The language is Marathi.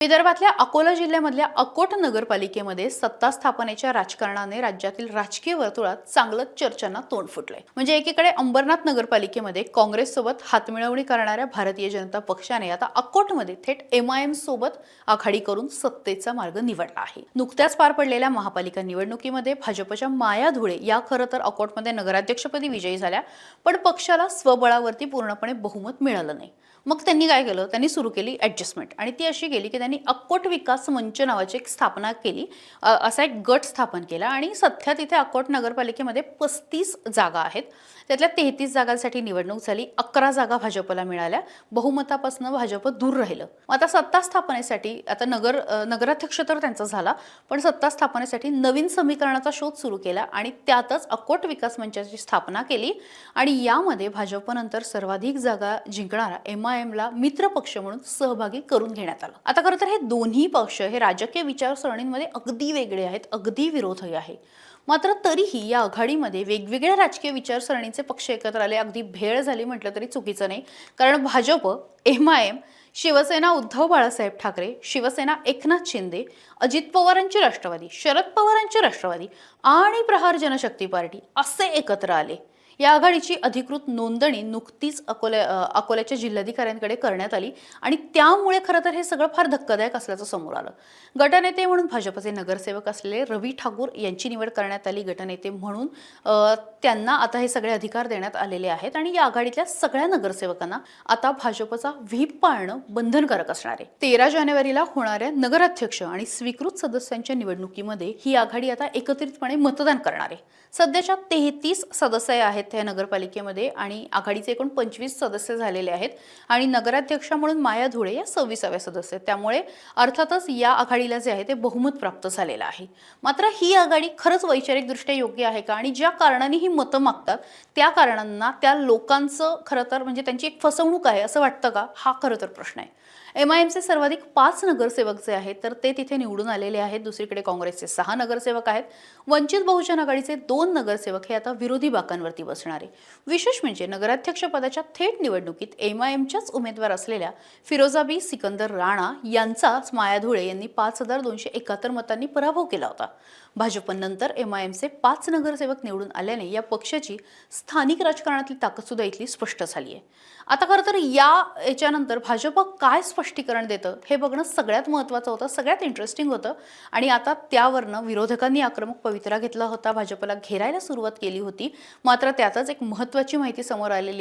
विदर्भातल्या अकोला जिल्ह्यामधल्या अकोट नगरपालिकेमध्ये सत्ता स्थापनेच्या राजकारणाने राज्यातील राजकीय वर्तुळात चांगलंच चर्चांना तोंड फुटलंय। म्हणजे एकीकडे अंबरनाथ नगरपालिकेमध्ये काँग्रेससोबत हातमिळवणी करणाऱ्या भारतीय जनता पक्षाने आता अकोटमध्ये थेट MIM सोबत आघाडी करून सत्तेचा मार्ग निवडला आहे। नुकत्याच पार पडलेल्या महापालिका निवडणुकीमध्ये भाजपच्या माया धुळे या खरं तर अकोटमध्ये नगराध्यक्षपदी विजयी झाल्या, पण पक्षाला स्वबळावरती पूर्णपणे बहुमत मिळालं नाही। मग त्यांनी काय केलं? त्यांनी सुरू केली ॲडजस्टमेंट आणि ती अशी केली की त्यांनी अक्कोट विकास मंच नावाची एक स्थापना केली। असा एक गट स्थापन केला आणि सध्या तिथे अक्कोट नगरपालिकेमध्ये 35 जागा आहेत। त्यातल्या 33 जागांसाठी निवडणूक झाली, 11 जागा भाजपला मिळाल्या। बहुमतापासून भाजप दूर राहिलं। आता सत्ता स्थापनेसाठी आता नगराध्यक्ष तर त्यांचा झाला, पण सत्ता स्थापनेसाठी नवीन समीकरणाचा शोध सुरू केला आणि त्यातच अक्कोट विकास मंचाची स्थापना केली आणि यामध्ये भाजपनंतर सर्वाधिक जागा जिंकणारा MIM ला मित्र पक्ष म्हणून सहभागी करून घेण्यात आलं। आता खरं तर हे दोन्ही पक्ष हे राजकीय विचारसरणींमध्ये अगदी वेगळे आहेत, अगदी विरोधी आहेत। मात्र तरीही या आघाडीमध्ये वेगवेगळ्या राजकीय विचारसरणीचे पक्ष एकत्र आले, अगदी भेळ झाली म्हटलं तरी चुकीचं नाही। कारण भाजप, MIM, शिवसेना उद्धव बाळासाहेब ठाकरे, शिवसेना एकनाथ शिंदे, अजित पवारांची राष्ट्रवादी, शरद पवारांची राष्ट्रवादी आणि प्रहार जनशक्ती पार्टी असे एकत्र आले। या आघाडीची अधिकृत नोंदणी नुकतीच अकोल्याच्या जिल्हाधिकाऱ्यांकडे करण्यात आली आणि त्यामुळे खरं तर हे सगळं फार धक्कादायक असल्याचं समोर आलं। गटनेते म्हणून भाजपचे नगरसेवक असलेले रवी ठाकूर यांची निवड करण्यात आली गटनेते म्हणून। त्यांना आता हे सगळे अधिकार देण्यात आलेले आहेत आणि या आघाडीतल्या सगळ्या नगरसेवकांना आता भाजपचा व्हीप पाळणं बंधनकारक असणार आहे। 13 जानेवारीला होणाऱ्या नगराध्यक्ष आणि स्वीकृत सदस्यांच्या निवडणुकीमध्ये ही आघाडी आता एकत्रितपणे मतदान करणार आहे। सध्याच्या 33 सदस्य आहेत त्या नगरपालिकेमध्ये आणि आघाडीचे एकूण 25 सदस्य झालेले आहेत आणि नगराध्यक्षा म्हणून माया धुळे या 26व्या सदस्य आहेत। त्यामुळे अर्थातच या आघाडीला जे आहे ते बहुमत प्राप्त झालेलं आहे। मात्र ही आघाडी खरंच वैचारिकदृष्ट्या योग्य आहे का आणि ज्या कारणाने ही मतं मागतात त्या कारणांना त्या लोकांचं खरं तर म्हणजे त्यांची एक फसवणूक आहे असं वाटतं का? हा खरं तर प्रश्न आहे। MIMचे सर्वाधिक 5 नगरसेवक जे आहेत तर ते तिथे निवडून आलेले आहेत। दुसरीकडे काँग्रेसचे 6 नगरसेवक आहेत। वंचित बहुजन आघाडीचे 2 नगरसेवक हे आता विरोधी बाकांवरती बसणार आहे। विशेष म्हणजे नगराध्यक्ष पदाच्या थेट निवडणुकीत MIMच्याच उमेदवार असलेल्या फिरोजाबी सिकंदर राणा यांचा माया धुळे यांनी 5271 मतांनी पराभव केला होता। भाजपनंतर MIMचे 5 नगरसेवक निवडून आल्याने या पक्षाची स्थानिक राजकारणातली ताकद सुद्धा इथली स्पष्ट झाली आहे। आता खरं तर याच्यानंतर भाजप काय स्पष्टीकरण देतं हे बघणं सगळ्यात महत्त्वाचं होतं, सगळ्यात इंटरेस्टिंग होतं आणि आता त्यावरनं विरोधकांनी आक्रमक पवित्रा घेतला होता, भाजपला घेरायला सुरुवात केली होती। मात्र त्यातच एक महत्त्वाची माहिती समोर आलेली